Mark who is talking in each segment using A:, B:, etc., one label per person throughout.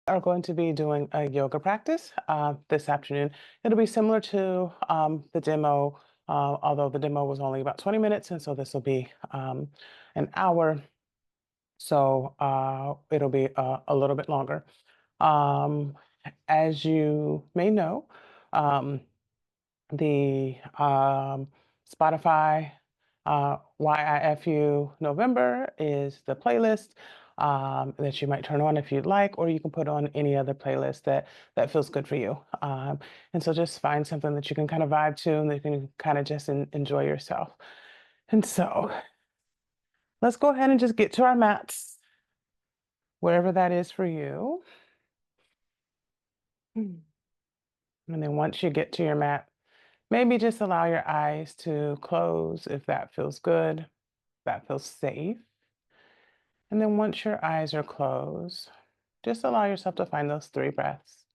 A: Are going to be doing a yoga practice this afternoon. It'll be similar to the demo, although the demo was only about 20 minutes, and so this will be an hour. So it'll be a little bit longer. Um, as you may know, um, the Spotify YIFU November is the playlist that you might turn on if you'd like, or you can put on any other playlist that feels good for you. And so just find something that you can kind of vibe to and that you can kind of just enjoy yourself. And so let's go ahead and just get to our mats, wherever that is for you. And then once you get to your mat, maybe just allow your eyes to close if that feels good, that feels safe. And then once your eyes are closed, just allow yourself to find those 3 breaths.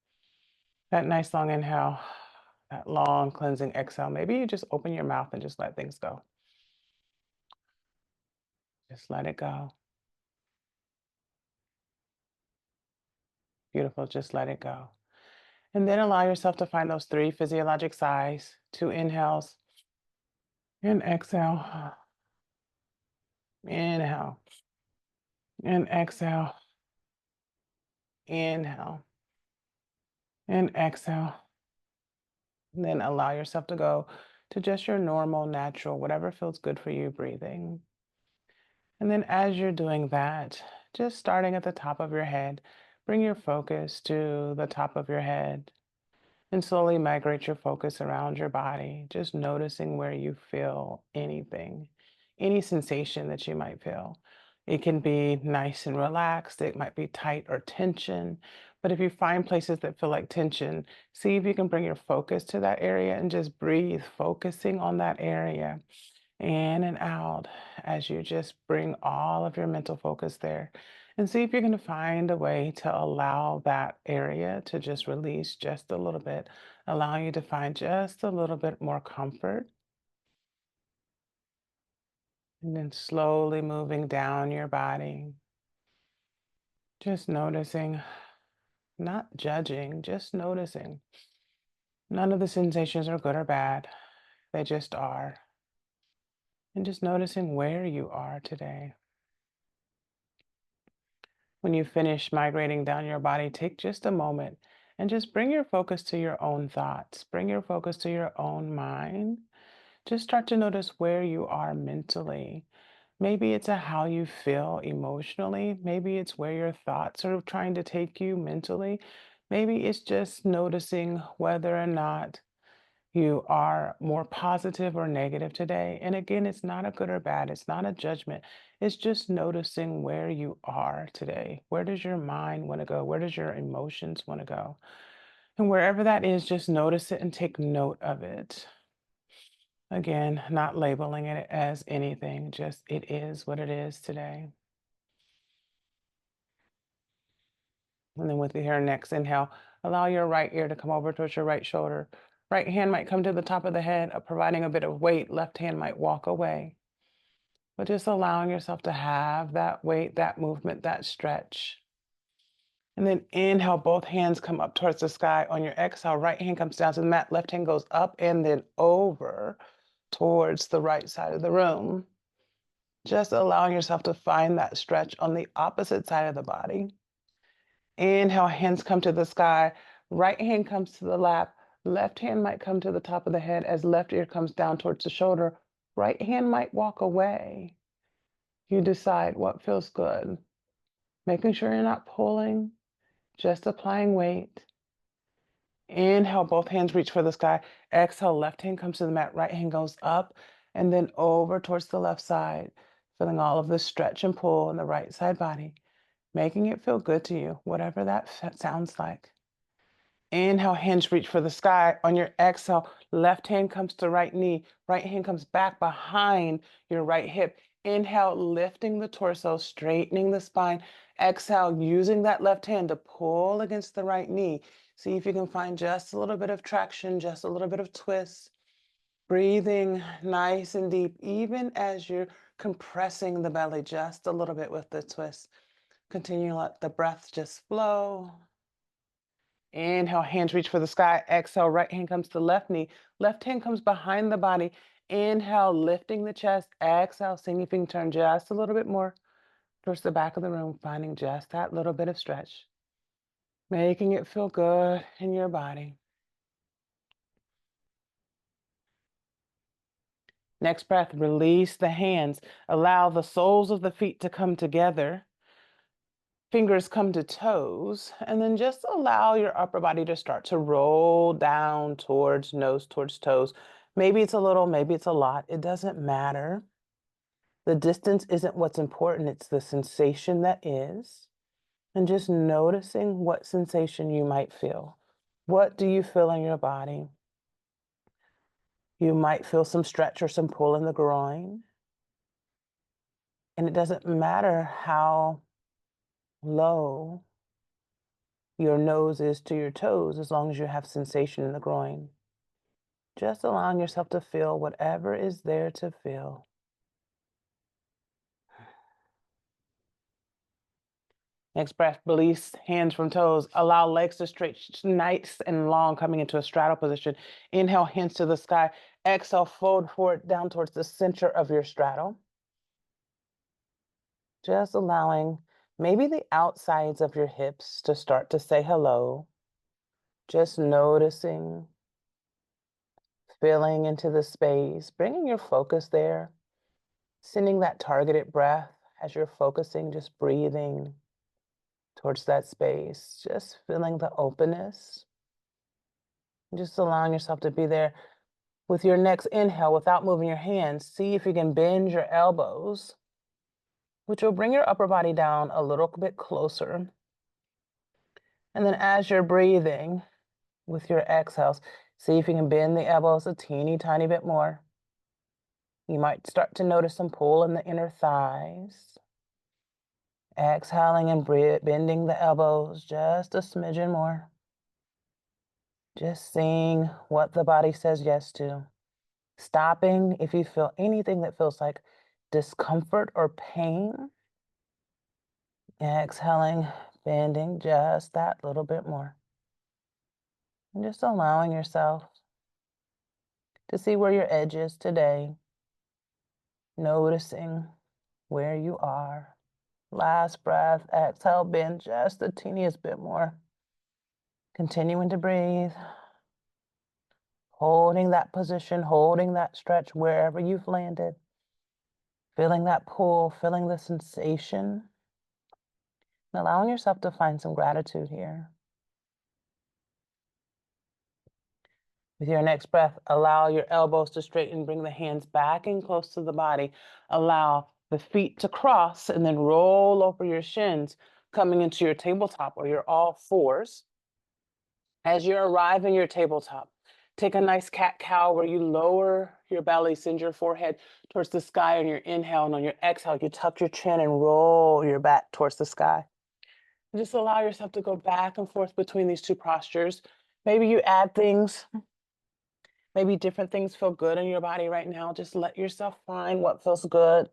A: That nice long inhale, that long cleansing exhale. Maybe you just open your mouth and just let things go. Just let it go. Beautiful. Just let it go. And then allow yourself to find those 3 physiologic sighs, 2 inhales and exhale. Inhale and exhale. Inhale and exhale. And then allow yourself to go to just your normal, natural, whatever feels good for you breathing. And then as you're doing that, just starting at the top of your head, bring your focus to the top of your head and slowly migrate your focus around your body, just noticing where you feel anything, any sensation that you might feel. It can be nice and relaxed, it might be tight or tension. But if you find places that feel like tension, see if you can bring your focus to that area and just breathe, focusing on that area in and out as you just bring all of your mental focus there and see if you're going to find a way to allow that area to just release just a little bit, allowing you to find just a little bit more comfort. And then slowly moving down your body, just noticing, not judging, just noticing. None of the sensations are good or bad, they just are. And just noticing where you are today. When you finish migrating down your body, take just a moment and just bring your focus to your own thoughts. Bring your focus to your own mind. Just start to notice where you are mentally. Maybe it's a how you feel emotionally. Maybe it's where your thoughts are trying to take you mentally. Maybe it's just noticing whether or not you are more positive or negative today. And again, it's not a good or bad, it's not a judgment. It's just noticing where you are today. Where does your mind want to go? Where does your emotions want to go? And wherever that is, just notice it and take note of it. Again, not labeling it as anything, just it is what it is today. And then with your next inhale, allow your right ear to come over towards your right shoulder. Right hand might come to the top of the head, providing a bit of weight. Left hand might walk away. But just allowing yourself to have that weight, that movement, that stretch. And then inhale, both hands come up towards the sky. On your exhale, right hand comes down to the mat, left hand goes up and then over towards the right side of the room. Just allowing yourself to find that stretch on the opposite side of the body. Inhale, hands come to the sky. Right hand comes to the lap. Left hand might come to the top of the head as left ear comes down towards the shoulder. Right hand might walk away. You decide what feels good. Making sure you're not pulling, just applying weight. Inhale, both hands reach for the sky. Exhale, left hand comes to the mat, right hand goes up and then over towards the left side, feeling all of the stretch and pull in the right side body, making it feel good to you, whatever that sounds like. Inhale, hands reach for the sky. On your exhale, left hand comes to right knee, right hand comes back behind your right hip. Inhale, lifting the torso, straightening the spine. Exhale, using that left hand to pull against the right knee. See if you can find just a little bit of traction, just a little bit of twist. Breathing nice and deep, even as you're compressing the belly just a little bit with the twist. Continue to let the breath just flow. Inhale, hands reach for the sky. Exhale, right hand comes to the left knee. Left hand comes behind the body. Inhale, lifting the chest. Exhale, seeing if you can turn just a little bit more towards the back of the room, finding just that little bit of stretch. Making it feel good in your body. Next breath, release the hands. Allow the soles of the feet to come together. Fingers come to toes, and then just allow your upper body to start to roll down towards nose, towards toes. Maybe it's a little, maybe it's a lot. It doesn't matter. The distance isn't what's important. It's the sensation that is. And just noticing what sensation you might feel. What do you feel in your body? You might feel some stretch or some pull in the groin. And it doesn't matter how low your nose is to your toes as long as you have sensation in the groin. Just allowing yourself to feel whatever is there to feel. Next breath, release hands from toes. Allow legs to stretch nice and long, coming into a straddle position. Inhale, hands to the sky. Exhale, fold forward down towards the center of your straddle. Just allowing maybe the outsides of your hips to start to say hello. Just noticing, feeling into the space, bringing your focus there, sending that targeted breath as you're focusing, just breathing towards that space, just feeling the openness, just allowing yourself to be there. With your next inhale, without moving your hands, see if you can bend your elbows, which will bring your upper body down a little bit closer. And then as you're breathing with your exhales, see if you can bend the elbows a teeny tiny bit more. You might start to notice some pull in the inner thighs. Exhaling and bending the elbows just a smidgen more. Just seeing what the body says yes to. Stopping if you feel anything that feels like discomfort or pain. Exhaling, bending just that little bit more. And just allowing yourself to see where your edge is today. Noticing where you are. Last breath, exhale, bend just the teeniest bit more. Continuing to breathe. Holding that position, holding that stretch wherever you've landed. Feeling that pull, feeling the sensation. And allowing yourself to find some gratitude here. With your next breath, allow your elbows to straighten, bring the hands back and close to the body. Allow the feet to cross and then roll over your shins, coming into your tabletop or your all fours. As you arrive in your tabletop, take a nice cat-cow where you lower your belly, send your forehead towards the sky on your inhale, and on your exhale, you tuck your chin and roll your back towards the sky. Just allow yourself to go back and forth between these two postures. Maybe you add things. Maybe different things feel good in your body right now. Just let yourself find what feels good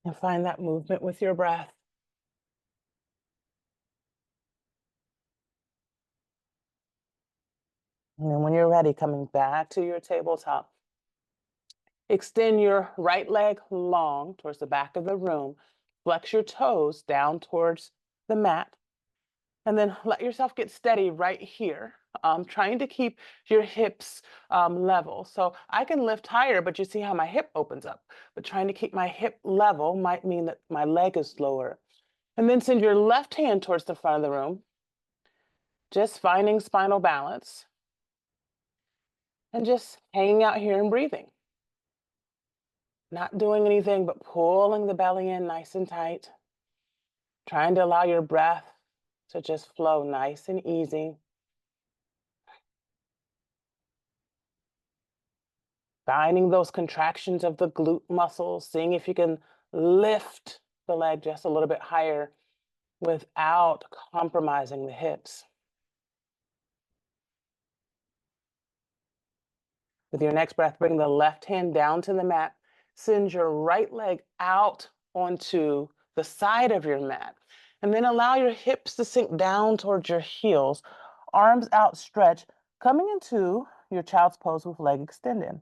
A: and find that movement with your breath. And then when you're ready, coming back to your tabletop, extend your right leg long towards the back of the room. Flex your toes down towards the mat. And then let yourself get steady right here. Trying to keep your hips level. So I can lift higher, but you see how my hip opens up. But trying to keep my hip level might mean that my leg is lower. And then send your left hand towards the front of the room. Just finding spinal balance. And just hanging out here and breathing. Not doing anything but pulling the belly in nice and tight. Trying to allow your breath to just flow nice and easy. Finding those contractions of the glute muscles, seeing if you can lift the leg just a little bit higher without compromising the hips. With your next breath, bring the left hand down to the mat. Send your right leg out onto the side of your mat. And then allow your hips to sink down towards your heels. arms outstretched, coming into your child's pose with leg extended.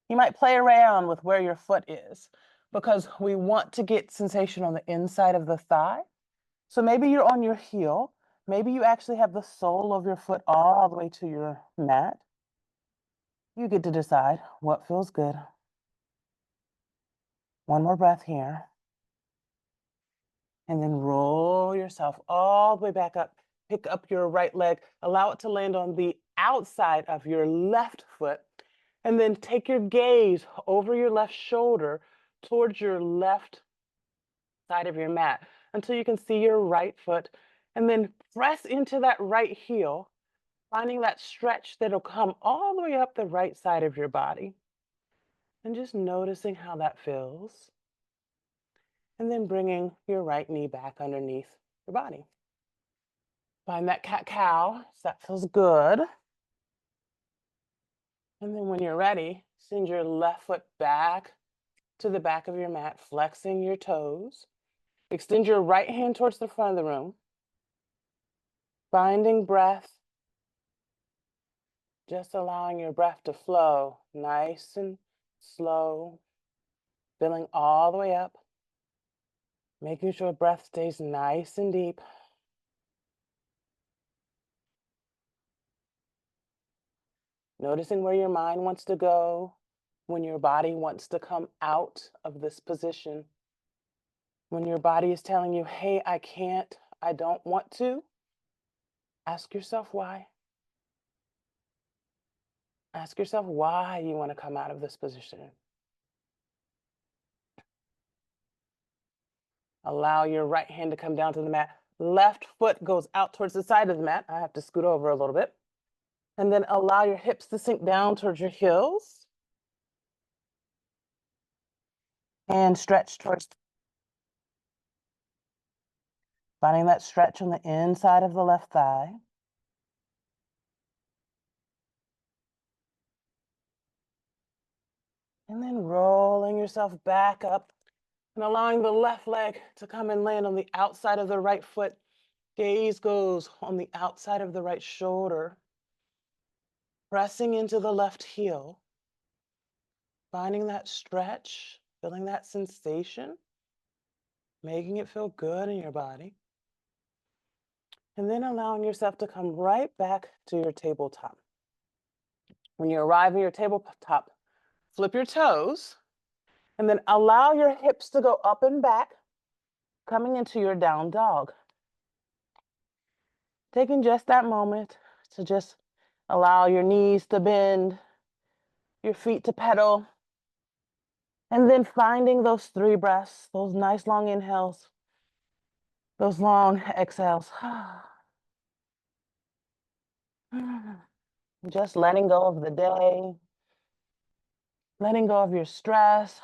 A: You might play around with where your foot is because we want to get sensation on the inside of the thigh. So maybe you're on your heel. Maybe you actually have the sole of your foot all the way to your mat. You get to decide what feels good. One more breath here. And then roll yourself all the way back up. Pick up your right leg. Allow it to land on the outside of your left foot. And then take your gaze over your left shoulder towards your left side of your mat until you can see your right foot. And then press into that right heel, finding that stretch that'll come all the way up the right side of your body. And just noticing how that feels. And then bringing your right knee back underneath your body. Find that cat-cow, so that feels good. And then when you're ready, send your left foot back to the back of your mat, flexing your toes. Extend your right hand towards the front of the room. Finding breath. Just allowing your breath to flow nice and slow. Filling all the way up. Making sure breath stays nice and deep. Noticing where your mind wants to go, when your body wants to come out of this position. When your body is telling you, hey, I can't, I don't want to, ask yourself why. Ask yourself why you want to come out of this position. Allow your right hand to come down to the mat. Left foot goes out towards the side of the mat. I have to scoot over a little bit. And then allow your hips to sink down towards your heels. And stretch towards. Finding that stretch on the inside of the left thigh. And then rolling yourself back up and allowing the left leg to come and land on the outside of the right foot. Gaze goes on the outside of the right shoulder. Pressing into the left heel. Finding that stretch, feeling that sensation, making it feel good in your body. And then allowing yourself to come right back to your tabletop. When you arrive at your tabletop, flip your toes, and then allow your hips to go up and back, coming into your down dog. Taking just that moment to just allow your knees to bend, your feet to pedal, and then finding those 3 breaths, those nice long inhales, those long exhales. Just letting go of the day, letting go of your stress,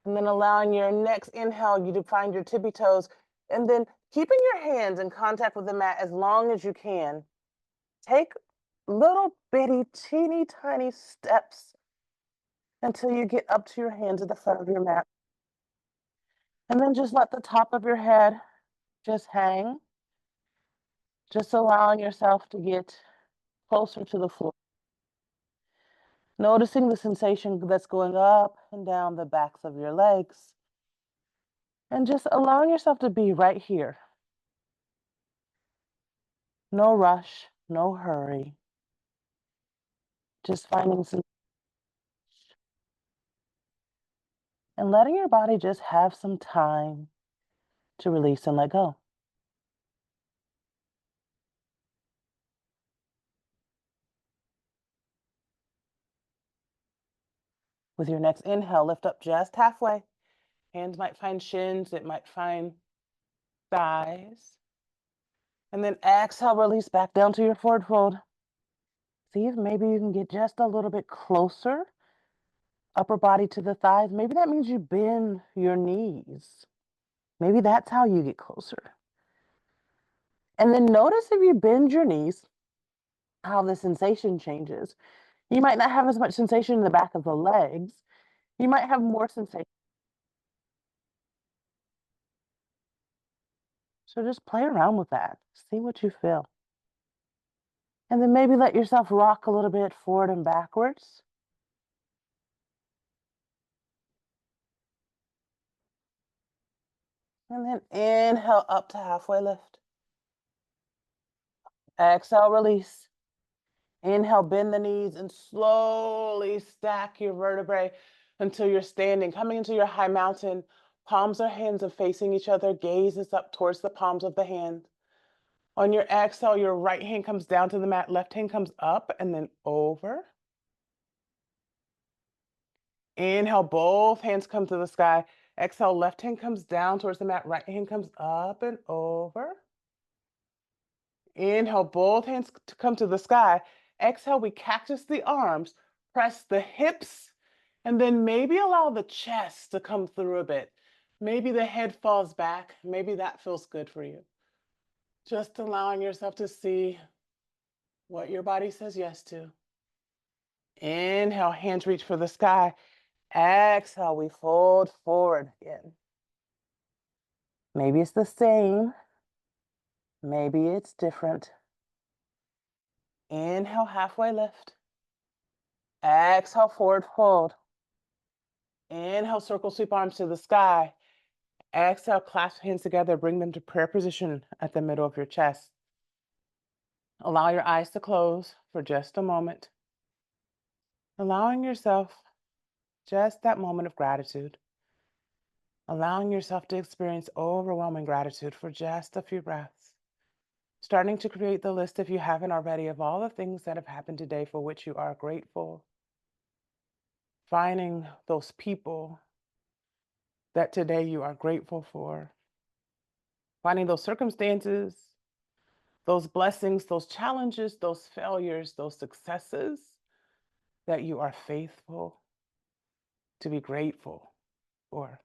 A: and then allowing your next inhale, you to find your tippy toes, and then keeping your hands in contact with the mat as long as you can. Take little bitty, teeny tiny steps until you get up to your hands at the front of your mat. And then just let the top of your head just hang, just allowing yourself to get closer to the floor. Noticing the sensation that's going up and down the backs of your legs. And just allowing yourself to be right here. No rush, no hurry. Just finding some. And letting your body just have some time to release and let go. With your next inhale, lift up just halfway. Hands might find shins, it might find thighs. And then exhale, release back down to your forward fold. See if maybe you can get just a little bit closer, upper body to the thighs. Maybe that means you bend your knees. Maybe that's how you get closer. And then notice if you bend your knees, how the sensation changes. You might not have as much sensation in the back of the legs. You might have more sensation So just play around with that. See what you feel. And then maybe let yourself rock a little bit forward and backwards. And then inhale up to halfway lift. Exhale, release. Inhale, bend the knees and slowly stack your vertebrae until you're standing, coming into your high mountain. Palms or hands are facing each other. Gaze is up towards the palms of the hand. On your exhale, your right hand comes down to the mat, left hand comes up and then over. Inhale, both hands come to the sky. Exhale, left hand comes down towards the mat, right hand comes up and over. Inhale, both hands to come to the sky. Exhale, we cactus the arms, press the hips, and then maybe allow the chest to come through a bit. Maybe the head falls back. Maybe that feels good for you. Just allowing yourself to see what your body says yes to. Inhale, hands reach for the sky. Exhale, we fold forward again. Maybe it's the same. Maybe it's different. Inhale, halfway lift. Exhale, forward fold. Inhale, circle sweep arms to the sky. Exhale, clasp hands together, bring them to prayer position at the middle of your chest. Allow your eyes to close for just a moment. Allowing yourself just that moment of gratitude. Allowing yourself to experience overwhelming gratitude for just a few breaths. Starting to create the list, if you haven't already, of all the things that have happened today for which you are grateful. Finding those people that today you are grateful for. Finding those circumstances, those blessings, those challenges, those failures, those successes that you are faithful to be grateful for.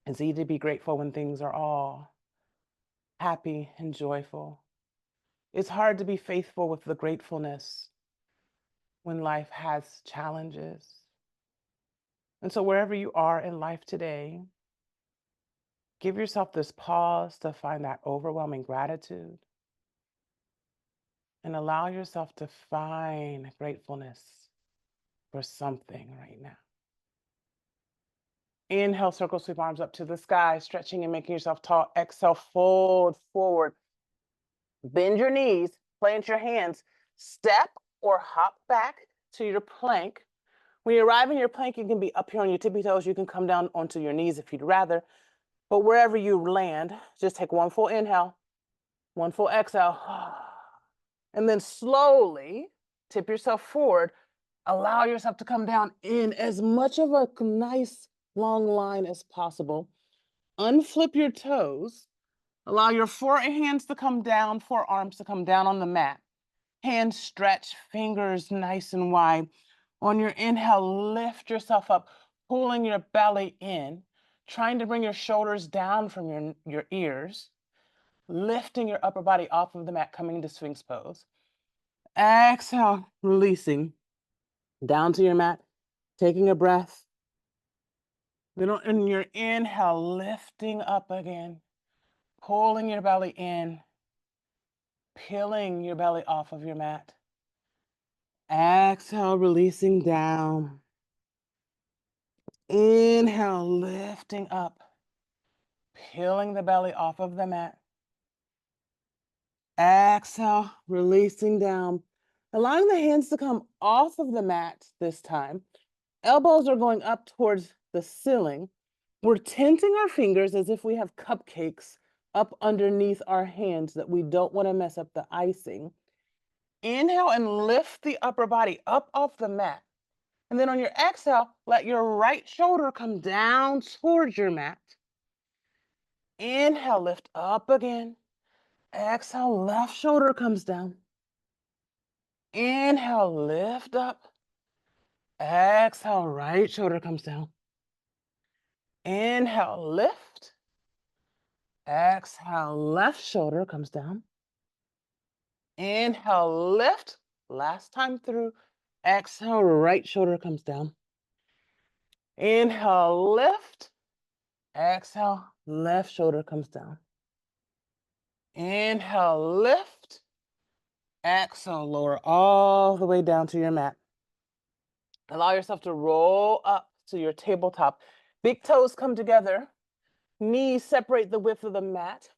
A: It's easy to be grateful when things are all happy and joyful. It's hard to be faithful with the gratefulness when life has challenges. And so wherever you are in life today, give yourself this pause to find that overwhelming gratitude and allow yourself to find gratefulness for something right now. Inhale, circle sweep arms up to the sky, stretching and making yourself tall. Exhale, fold forward. Bend your knees, plant your hands, step or hop back to your plank. When you arrive in your plank, you can be up here on your tippy toes. You can come down onto your knees if you'd rather. But wherever you land, just take one full inhale, one full exhale. And then slowly tip yourself forward. Allow yourself to come down in as much of a nice long line as possible. Unflip your toes. Allow your forehands to come down, forearms to come down on the mat. Hands stretch, fingers nice and wide. On your inhale, lift yourself up, pulling your belly in, trying to bring your shoulders down from your ears, lifting your upper body off of the mat, coming into Sphinx pose. Exhale, releasing down to your mat, taking a breath. Then on your inhale, lifting up again, pulling your belly in, peeling your belly off of your mat. Exhale, releasing down. Inhale, lifting up, peeling the belly off of the mat. Exhale, releasing down. Allowing the hands to come off of the mat this time. Elbows are going up towards the ceiling. We're tenting our fingers as if we have cupcakes up underneath our hands that we don't want to mess up the icing. Inhale and lift the upper body up off the mat. And then on your exhale, let your right shoulder come down towards your mat. Inhale, lift up again. Exhale, left shoulder comes down. Inhale, lift up. Exhale, right shoulder comes down. Inhale, lift. Exhale, left shoulder comes down. Inhale, lift. Last time through. Exhale, right shoulder comes down. Inhale, lift. Exhale, left shoulder comes down. Inhale, lift. Exhale, lower all the way down to your mat. Allow yourself to roll up to your tabletop. Big toes come together. Knees separate the width of the mat.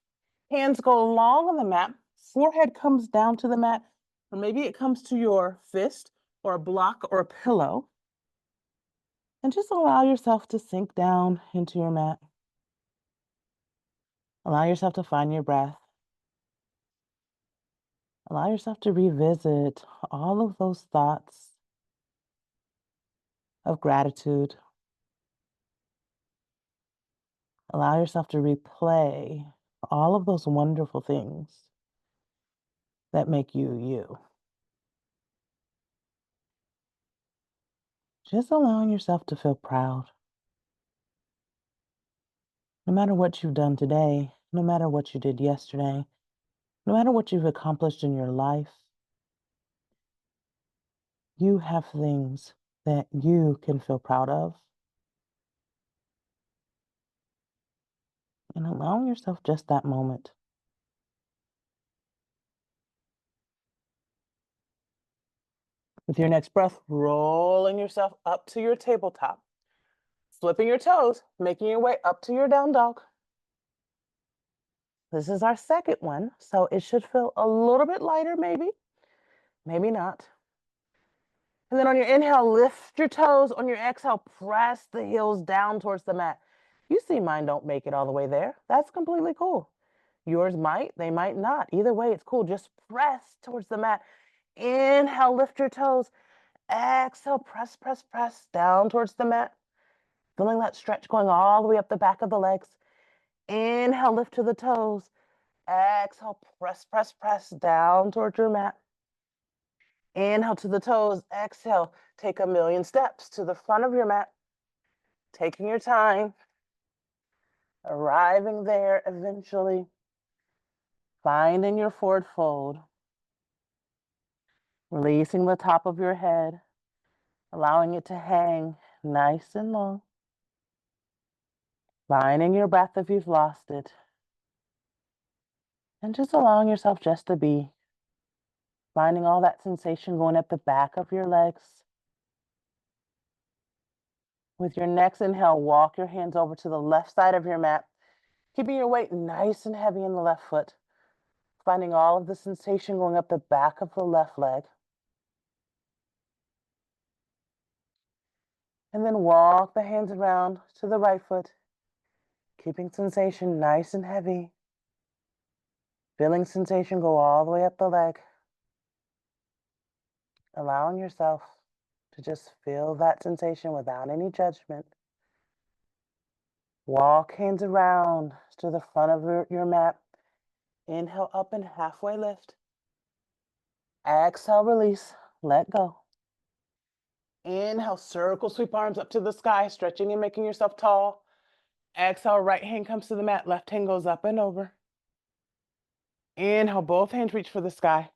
A: Hands go long on the mat. Forehead comes down to the mat. Or maybe it comes to your fist or a block or a pillow. And just allow yourself to sink down into your mat. Allow yourself to find your breath. Allow yourself to revisit all of those thoughts of gratitude. Allow yourself to replay all of those wonderful things that make you you. Just allowing yourself to feel proud. No matter what you've done today, no matter what you did yesterday, no matter what you've accomplished in your life, you have things that you can feel proud of. And allowing yourself just that moment. With your next breath, rolling yourself up to your tabletop, flipping your toes, making your way up to your down dog. This is our second one, so it should feel a little bit lighter, maybe not. And then on your inhale, lift your toes. On your exhale, press the heels down towards the mat. You see mine don't make it all the way there. That's completely cool. Yours might, they might not. Either way, it's cool. Just press towards the mat. Inhale, lift your toes. Exhale, press, press, press down towards the mat. Feeling that stretch going all the way up the back of the legs. Inhale, lift to the toes. Exhale, press, press, press down towards your mat. Inhale to the toes. Exhale, take a million steps to the front of your mat. Taking your time. Arriving there eventually. Finding your forward fold. Releasing the top of your head. Allowing it to hang nice and long. Finding your breath if you've lost it. And just allowing yourself just to be. Finding all that sensation going at the back of your legs. With your next inhale, walk your hands over to the left side of your mat, keeping your weight nice and heavy in the left foot. Finding all of the sensation going up the back of the left leg. And then walk the hands around to the right foot, keeping sensation nice and heavy. Feeling sensation go all the way up the leg. Allowing yourself to just feel that sensation without any judgment. Walk hands around to the front of your mat. Inhale up and halfway lift. Exhale, release, let go. Inhale, circle, sweep arms up to the sky, stretching and making yourself tall. Exhale, right hand comes to the mat, left hand goes up and over. Inhale, both hands reach for the sky.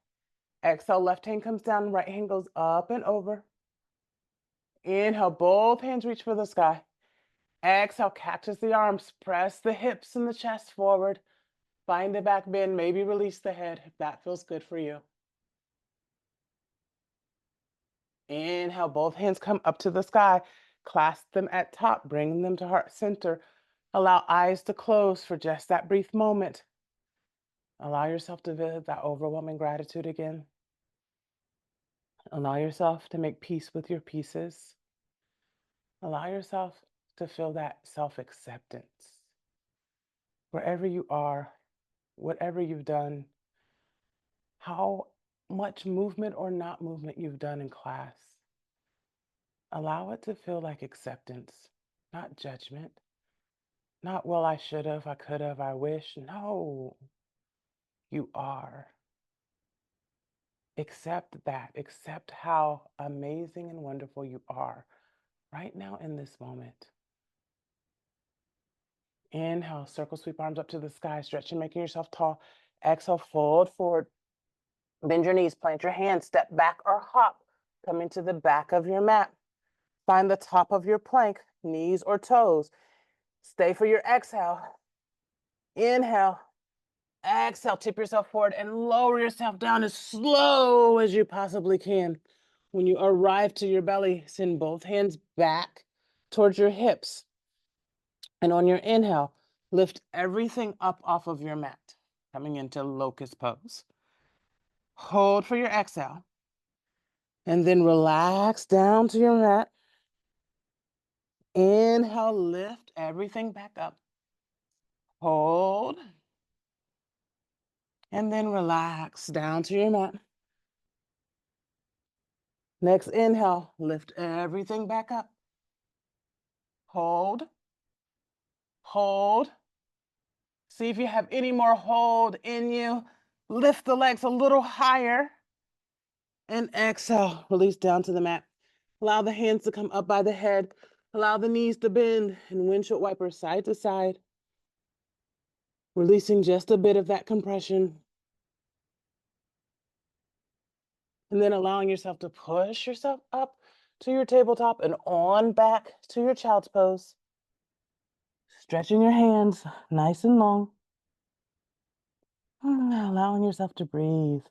A: Exhale, left hand comes down, right hand goes up and over. Inhale, both hands reach for the sky. Exhale, cactus the arms, press the hips and the chest forward. Find the back bend, maybe release the head if that feels good for you. Inhale, both hands come up to the sky. Clasp them at top, bring them to heart center. Allow eyes to close for just that brief moment. Allow yourself to feel that overwhelming gratitude again. Allow yourself to make peace with your pieces. Allow yourself to feel that self-acceptance. Wherever you are, whatever you've done, how much movement or not movement you've done in class. Allow it to feel like acceptance, not judgment. Not, well, I should have, I could have, I wish. No, you are. Accept that. Accept how amazing and wonderful you are right now in this moment. Inhale, circle, sweep arms up to the sky, stretching, making yourself tall. Exhale, fold forward. Bend your knees, plant your hands, step back or hop. Come into the back of your mat. Find the top of your plank, knees or toes. Stay for your exhale. Inhale. Exhale, tip yourself forward and lower yourself down as slow as you possibly can. When you arrive to your belly, send both hands back towards your hips. And on your inhale, lift everything up off of your mat, coming into locust pose. Hold for your exhale. And then relax down to your mat. Inhale, lift everything back up. Hold. And then relax down to your mat. Next inhale, lift everything back up. Hold. Hold. See if you have any more hold in you. Lift the legs a little higher. And exhale, release down to the mat. Allow the hands to come up by the head. Allow the knees to bend and windshield wiper side to side. Releasing just a bit of that compression. And then allowing yourself to push yourself up to your tabletop and on back to your child's pose. Stretching your hands nice and long. Allowing yourself to breathe.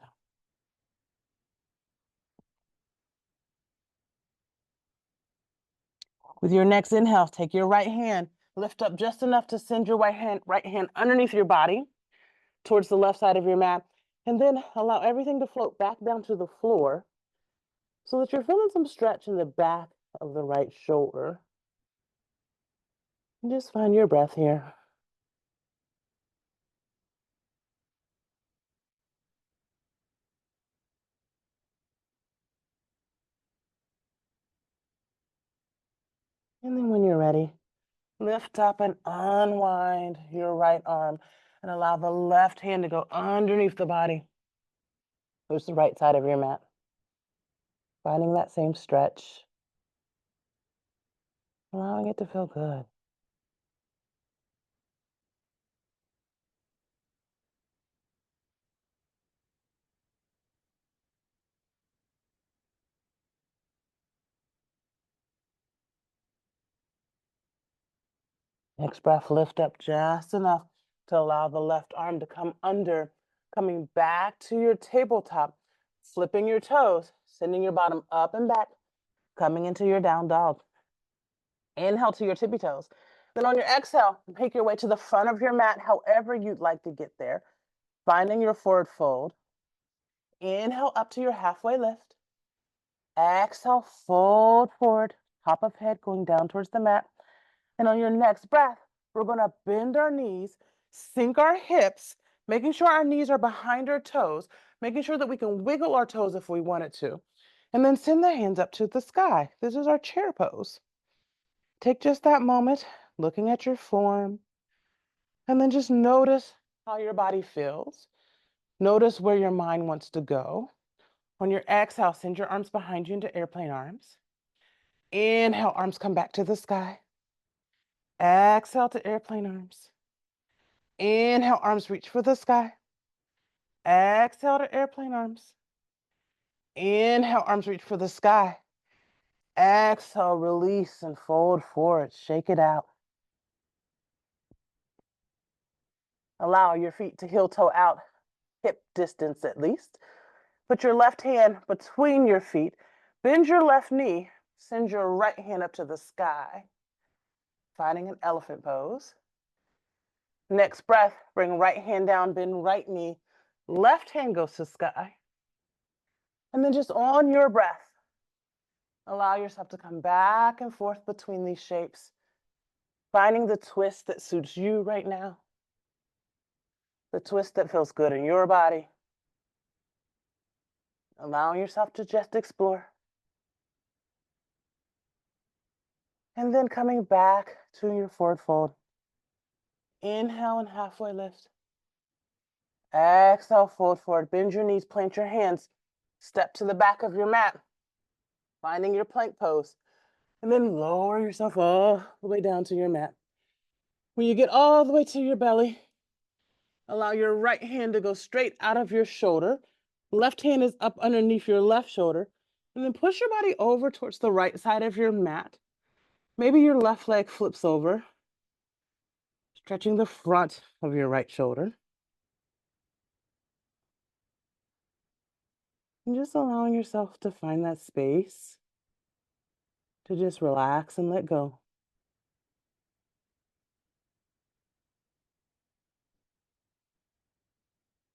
A: With your next inhale, take your right hand, lift up just enough to send your right hand underneath your body towards the left side of your mat, and then allow everything to float back down to the floor so that you're feeling some stretch in the back of the right shoulder. And just find your breath here. And then when you're ready, lift up and unwind your right arm and allow the left hand to go underneath the body. There's the right side of your mat. Finding that same stretch. Allowing it to feel good. Next breath, lift up just enough to allow the left arm to come under, coming back to your tabletop, flipping your toes, sending your bottom up and back, coming into your down dog. Inhale to your tippy toes. Then on your exhale, make your way to the front of your mat, however you'd like to get there, finding your forward fold. Inhale up to your halfway lift. Exhale, fold forward, top of head going down towards the mat. And on your next breath, we're going to bend our knees, sink our hips, making sure our knees are behind our toes, making sure that we can wiggle our toes if we wanted to. And then send the hands up to the sky. This is our chair pose. Take just that moment, looking at your form, and then just notice how your body feels. Notice where your mind wants to go. On your exhale, send your arms behind you into airplane arms. Inhale, arms come back to the sky. Exhale to airplane arms. Inhale, arms reach for the sky. Exhale to airplane arms. Inhale, arms reach for the sky. Exhale, release and fold forward. Shake it out. Allow your feet to heel toe out, hip distance at least. Put your left hand between your feet. Bend your left knee. Send your right hand up to the sky. Finding an elephant pose. Next breath, bring right hand down, bend right knee. Left hand goes to sky. And then just on your breath, allow yourself to come back and forth between these shapes, finding the twist that suits you right now, the twist that feels good in your body, allowing yourself to just explore. And then coming back to your forward fold. Inhale and halfway lift. Exhale, fold forward. Bend your knees, plant your hands. Step to the back of your mat, finding your plank pose. And then lower yourself all the way down to your mat. When you get all the way to your belly, allow your right hand to go straight out of your shoulder. Left hand is up underneath your left shoulder. And then push your body over towards the right side of your mat. Maybe your left leg flips over, stretching the front of your right shoulder. And just allowing yourself to find that space to just relax and let go.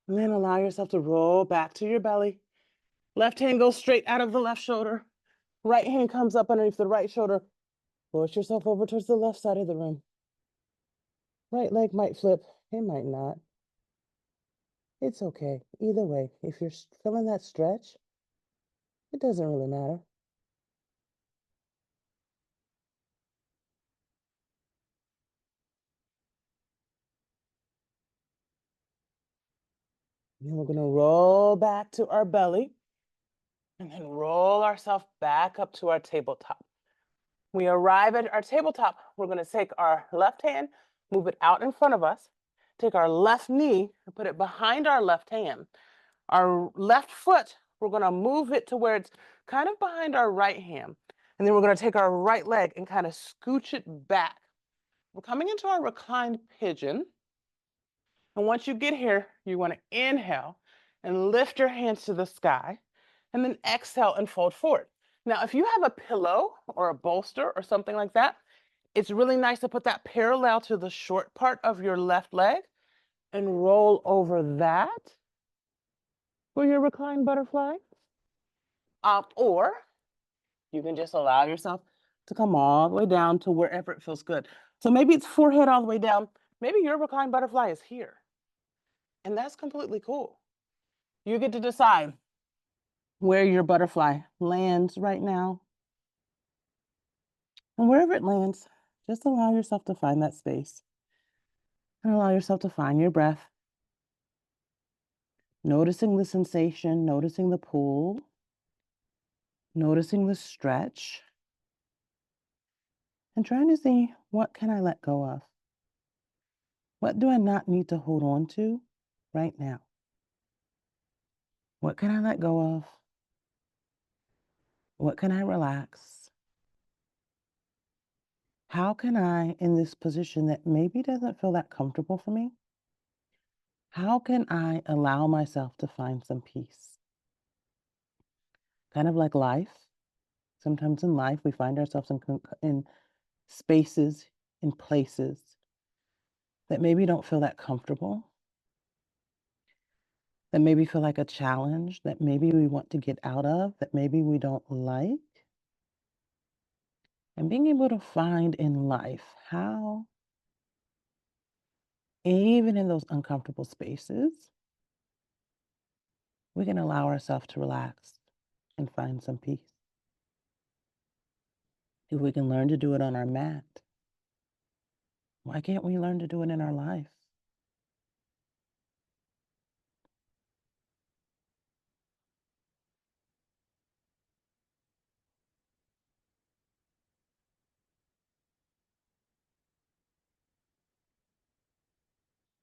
A: And then allow yourself to roll back to your belly. Left hand goes straight out of the left shoulder. Right hand comes up underneath the right shoulder. Push yourself over towards the left side of the room. Right leg might flip, it might not. It's okay. Either way, if you're feeling that stretch, it doesn't really matter. And we're going to roll back to our belly and then roll ourselves back up to our tabletop. We arrive at our tabletop. We're going to take our left hand, move it out in front of us, take our left knee and put it behind our left hand. Our left foot, we're going to move it to where it's kind of behind our right hand. And then we're going to take our right leg and kind of scooch it back. We're coming into our reclined pigeon. And once you get here, you want to inhale and lift your hands to the sky, and then exhale and fold forward. Now, if you have a pillow or a bolster or something like that, it's really nice to put that parallel to the short part of your left leg and roll over that for your reclined butterfly. Or you can just allow yourself to come all the way down to wherever it feels good. So maybe it's forehead all the way down. Maybe your reclined butterfly is here. And that's completely cool. You get to decide where your butterfly lands right now. And wherever it lands, just allow yourself to find that space. And allow yourself to find your breath. Noticing the sensation, noticing the pull, noticing the stretch. And trying to see, what can I let go of? What do I not need to hold on to right now? What can I let go of? What can I relax? How can I, in this position that maybe doesn't feel that comfortable for me, how can I allow myself to find some peace? Kind of like life. Sometimes in life, we find ourselves in spaces, in places that maybe don't feel that comfortable, that maybe feel like a challenge, that maybe we want to get out of, that maybe we don't like. And being able to find in life how, even in those uncomfortable spaces, we can allow ourselves to relax and find some peace. If we can learn to do it on our mat, why can't we learn to do it in our life?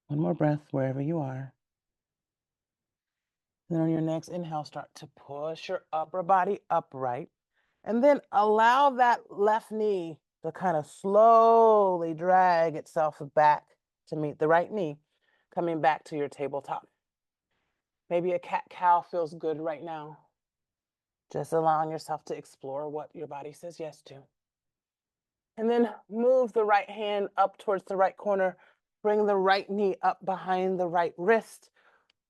A: One more breath wherever you are. Then on your next inhale, start to push your upper body upright. And then allow that left knee to kind of slowly drag itself back to meet the right knee, coming back to your tabletop. Maybe a cat-cow feels good right now. Just allowing yourself to explore what your body says yes to. And then move the right hand up towards the right corner. Bring the right knee up behind the right wrist.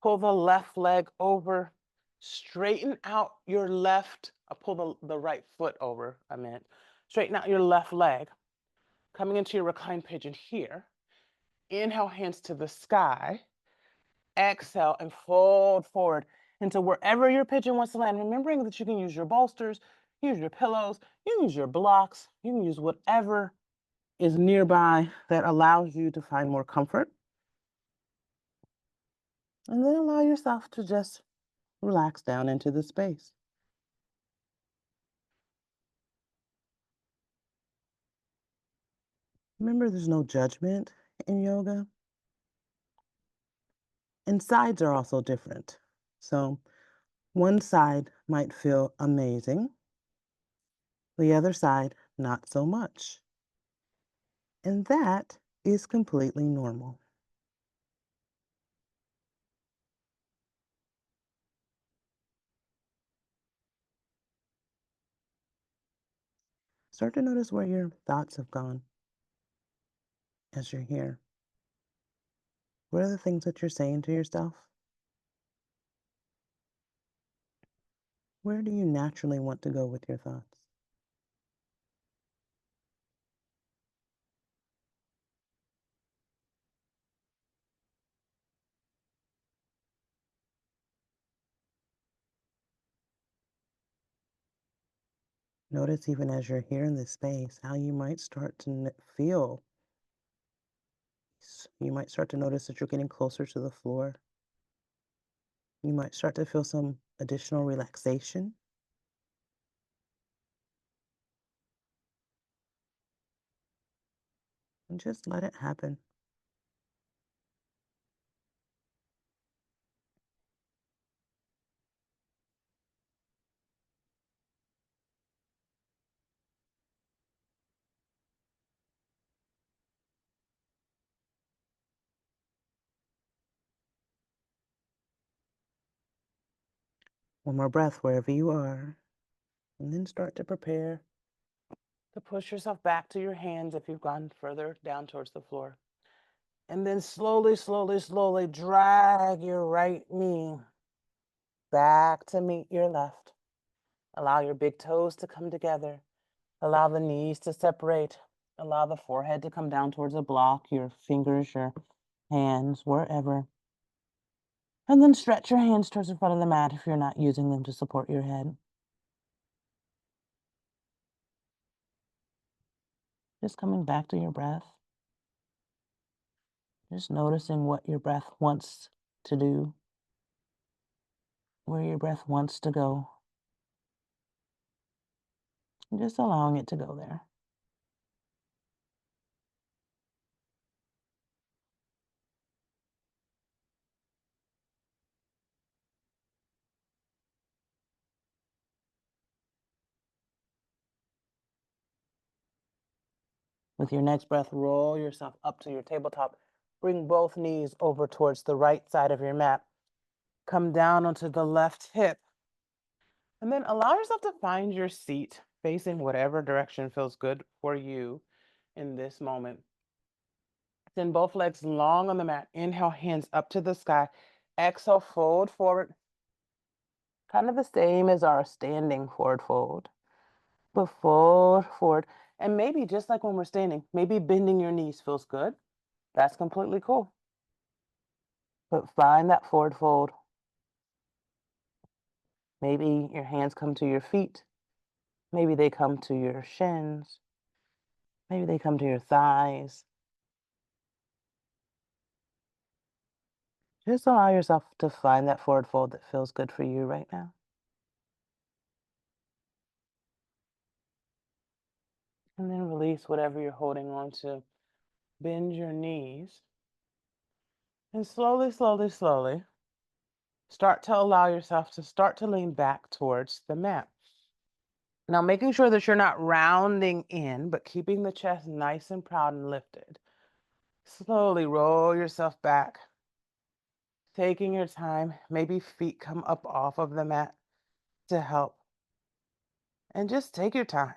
A: Pull the left leg over. Straighten out your left, pull the right foot over, Straighten out your left leg. Coming into your reclined pigeon here. Inhale, hands to the sky. Exhale and fold forward into wherever your pigeon wants to land. Remembering that you can use your bolsters, use your pillows, you can use your blocks, you can use whatever is nearby that allows you to find more comfort. And then allow yourself to just relax down into the space. Remember, there's no judgment in yoga. And sides are also different. So one side might feel amazing, the other side, not so much. And that is completely normal.
B: Start to notice where your thoughts have gone as you're here. What are the things that you're saying to yourself? Where do you naturally want to go with your thoughts? Notice even as you're here in this space, how you might start to feel. You might start to notice that you're getting closer to the floor. You might start to feel some additional relaxation. And just let it happen. One more breath wherever you are. And then start to prepare
A: To push yourself back to your hands if you've gone further down towards the floor. And then slowly, slowly, slowly drag your right knee back to meet your left. Allow your big toes to come together. Allow the knees to separate. Allow the forehead to come down towards a block, your fingers, your hands, wherever. And then stretch your hands towards the front of the mat if you're not using them to support your head. Just coming back to your breath. Just noticing what your breath wants to do, where your breath wants to go. And just allowing it to go there. With your next breath, roll yourself up to your tabletop. Bring both knees over towards the right side of your mat. Come down onto the left hip. And then allow yourself to find your seat facing whatever direction feels good for you in this moment. Send both legs long on the mat. Inhale, hands up to the sky. Exhale, fold forward. Kind of the same as our standing forward fold. But fold forward. And maybe just like when we're standing, maybe bending your knees feels good. That's completely cool. But find that forward fold. Maybe your hands come to your feet. Maybe they come to your shins. Maybe they come to your thighs. Just allow yourself to find that forward fold that feels good for you right now. And then release whatever you're holding on to. Bend your knees. And slowly, slowly, slowly, start to allow yourself to start to lean back towards the mat. Now, making sure that you're not rounding in, but keeping the chest nice and proud and lifted. Slowly roll yourself back. Taking your time, maybe feet come up off of the mat to help. And just take your time.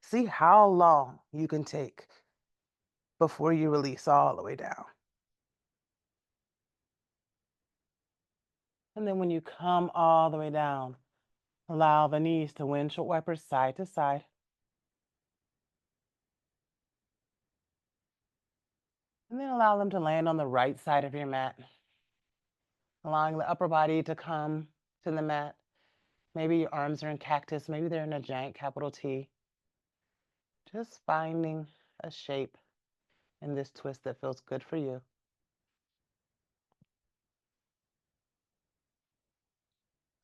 A: See how long you can take before you release all the way down. And then when you come all the way down, allow the knees to windshield wipers side to side. And then allow them to land on the right side of your mat. Allowing the upper body to come to the mat. Maybe your arms are in cactus, maybe they're in a giant capital T. Just finding a shape in this twist that feels good for you.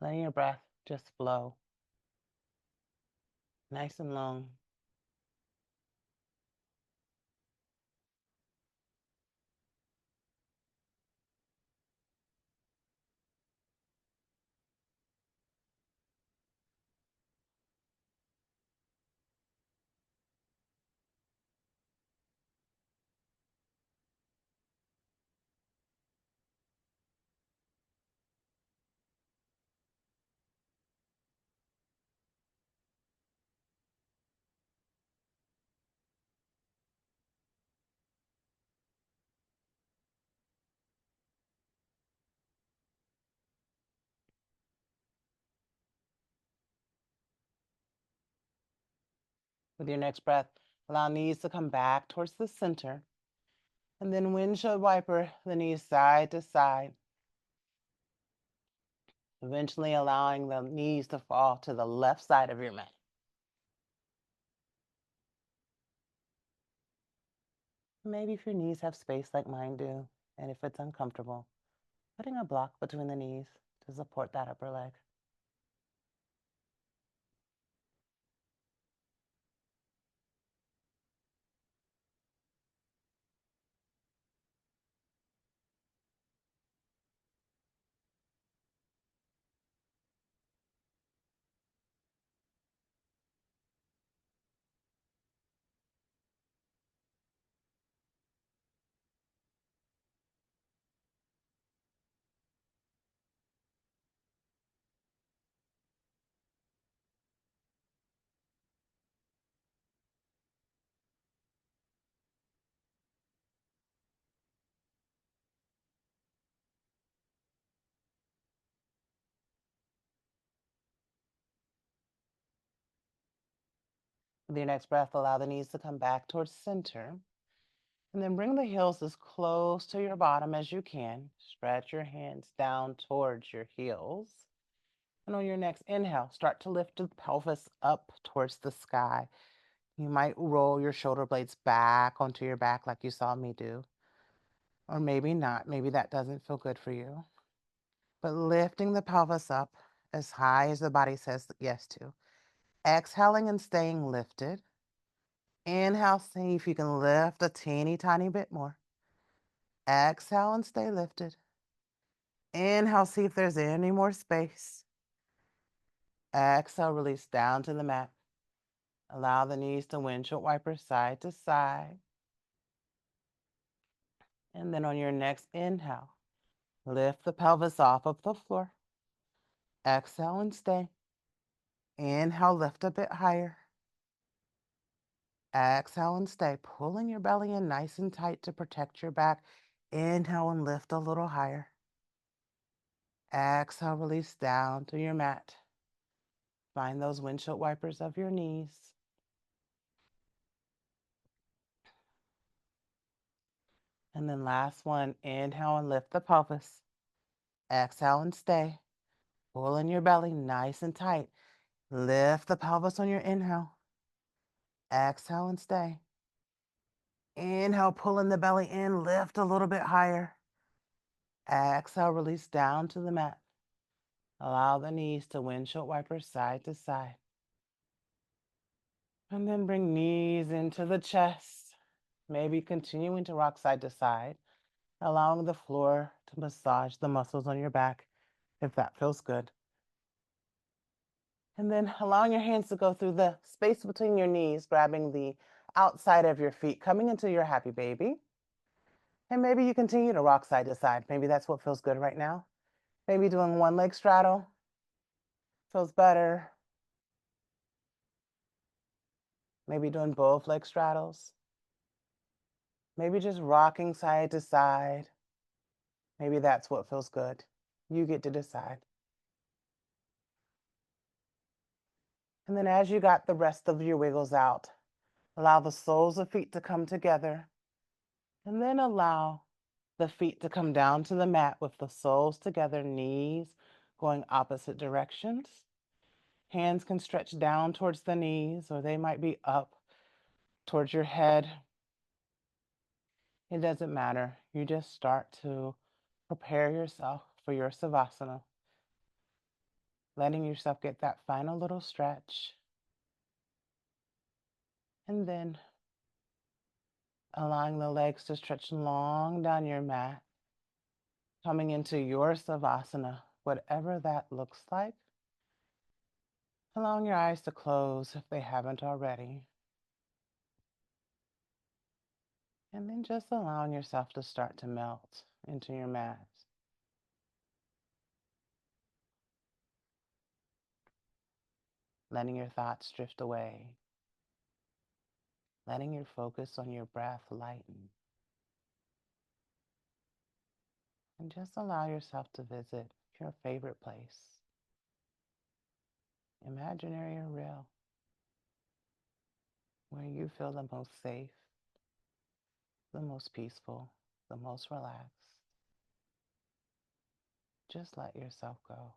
A: Letting your breath just flow. Nice and long. With your next breath, allow knees to come back towards the center. And then windshield wiper the knees side to side, eventually allowing the knees to fall to the left side of your mat. Maybe if your knees have space like mine do, and if it's uncomfortable, putting a block between the knees to support that upper leg. With your next breath, allow the knees to come back towards center. And then bring the heels as close to your bottom as you can. Stretch your hands down towards your heels. And on your next inhale, start to lift the pelvis up towards the sky. You might roll your shoulder blades back onto your back like you saw me do. Or maybe not. Maybe that doesn't feel good for you. But lifting the pelvis up as high as the body says yes to. Exhaling and staying lifted. Inhale, see if you can lift a teeny tiny bit more. Exhale and stay lifted. Inhale, see if there's any more space. Exhale, release down to the mat. Allow the knees to windshield wiper side to side. And then on your next inhale, lift the pelvis off of the floor. Exhale and stay. Inhale, lift a bit higher. Exhale and stay. Pulling your belly in nice and tight to protect your back. Inhale and lift a little higher. Exhale, release down to your mat. Find those windshield wipers of your knees. And then last one, inhale and lift the pelvis. Exhale and stay. Pull in your belly nice and tight. Lift the pelvis on your inhale. Exhale and stay. Inhale, pulling the belly in, lift a little bit higher. Exhale, release down to the mat. Allow the knees to windshield wiper side to side. And then bring knees into the chest. Maybe continuing to rock side to side, allowing the floor to massage the muscles on your back if that feels good. And then allowing your hands to go through the space between your knees, grabbing the outside of your feet, coming into your happy baby. And maybe you continue to rock side to side. Maybe that's what feels good right now. Maybe doing one leg straddle feels better. Maybe doing both leg straddles. Maybe just rocking side to side. Maybe that's what feels good. You get to decide. And then as you got the rest of your wiggles out, allow the soles of feet to come together. And then allow the feet to come down to the mat with the soles together, knees going opposite directions. Hands can stretch down towards the knees, or they might be up towards your head. It doesn't matter. You just start to prepare yourself for your savasana, letting yourself get that final little stretch. And then allowing the legs to stretch long down your mat, coming into your savasana, whatever that looks like. Allowing your eyes to close if they haven't already. And then just allowing yourself to start to melt into your mat. Letting your thoughts drift away. Letting your focus on your breath lighten. And just allow yourself to visit your favorite place. Imaginary or real. where you feel the most safe, the most peaceful, the most relaxed. Just let yourself go.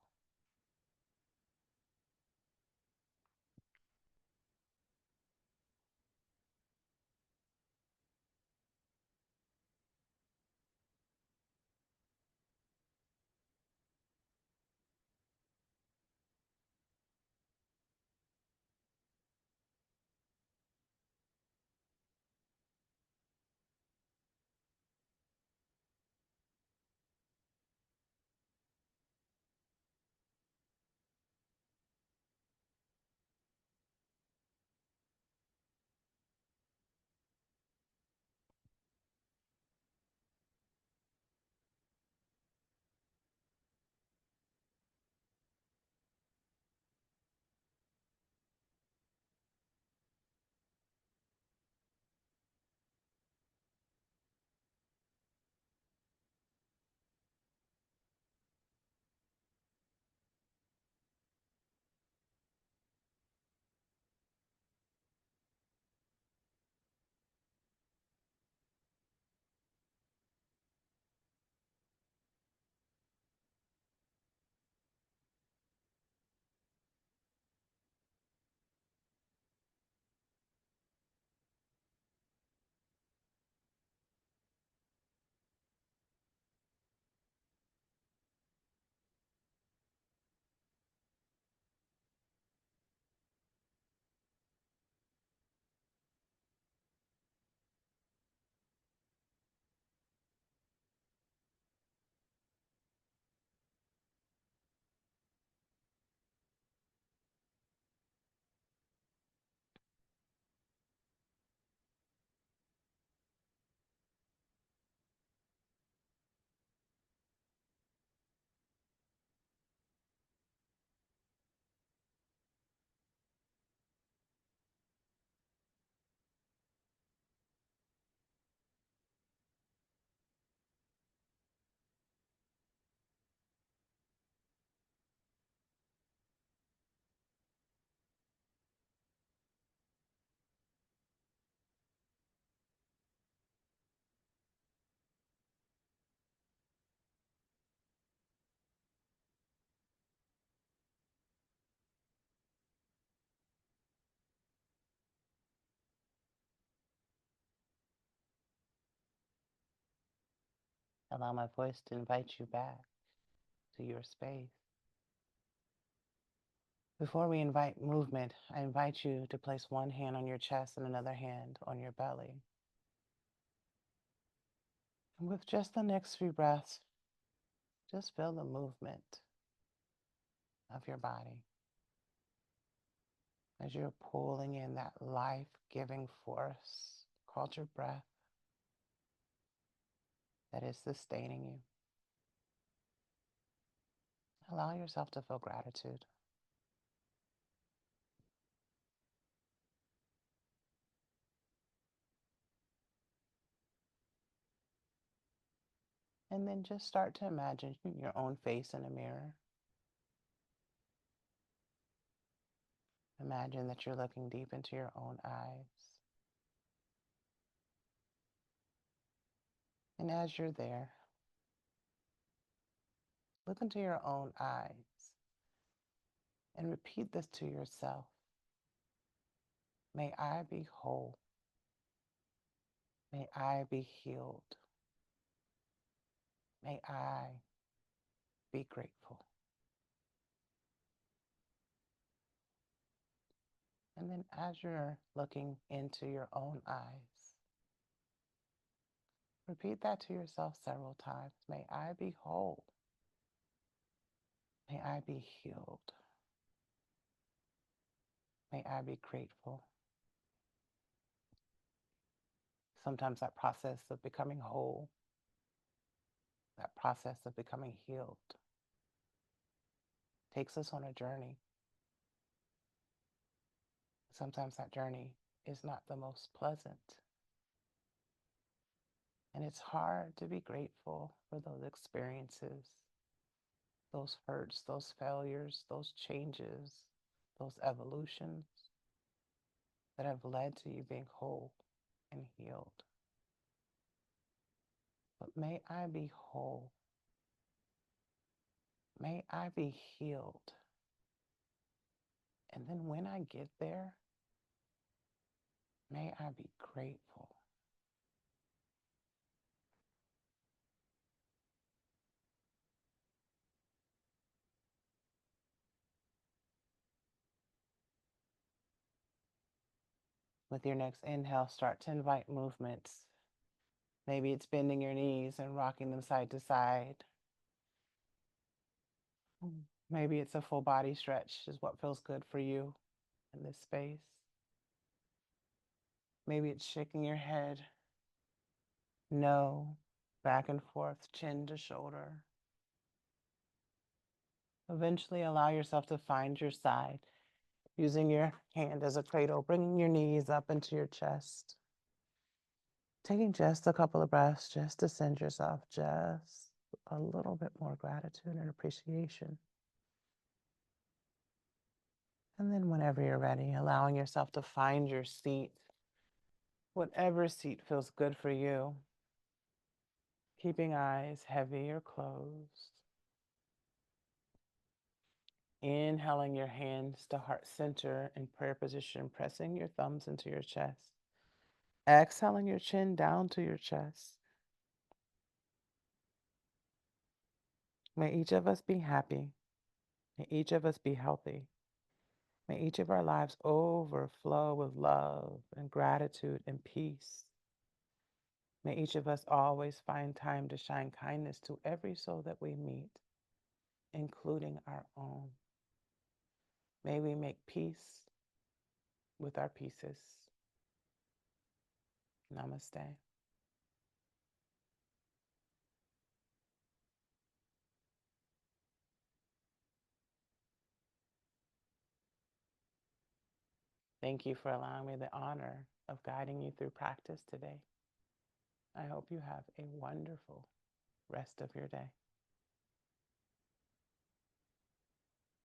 A: Allow my voice to invite you back to your space. Before we invite movement, I invite you to place one hand on your chest and another hand on your belly. And with just the next few breaths, just feel the movement of your body as you're pulling in that life-giving force called your breath that is sustaining you. Allow yourself to feel gratitude. And then just start to imagine your own face in a mirror. Imagine that you're looking deep into your own eyes. And as you're there, look into your own eyes and repeat this to yourself. May I be whole. May I be healed. May I be grateful. And then as you're looking into your own eyes, repeat that to yourself several times. May I be whole. May I be healed. May I be grateful. Sometimes that process of becoming whole, that process of becoming healed, takes us on a journey. Sometimes that journey is not the most pleasant. And it's hard to be grateful for those experiences, those hurts, those failures, those changes, those evolutions. that have led to you being whole and healed. But may I be whole. May I be healed. And then when I get there, may I be grateful. With your next inhale, start to invite movements. Maybe it's bending your knees and rocking them side to side. Maybe it's a full body stretch, is what feels good for you in this space. Maybe it's shaking your head, no, back and forth, chin to shoulder. Eventually allow yourself to find your side, using your hand as a cradle, bringing your knees up into your chest. Taking just a couple of breaths just to send yourself just a little bit more gratitude and appreciation. And then whenever you're ready, allowing yourself to find your seat, whatever seat feels good for you. Keeping eyes heavy or closed. Inhaling your hands to heart center in prayer position, pressing your thumbs into your chest. Exhaling your chin down to your chest. May each of us be happy. May each of us be healthy. May each of our lives overflow with love and gratitude and peace. May each of us always find time to shine kindness to every soul that we meet, including our own. May we make peace with our pieces. Namaste. Thank you for allowing me the honor of guiding you through practice today. I hope you have a wonderful rest of your day.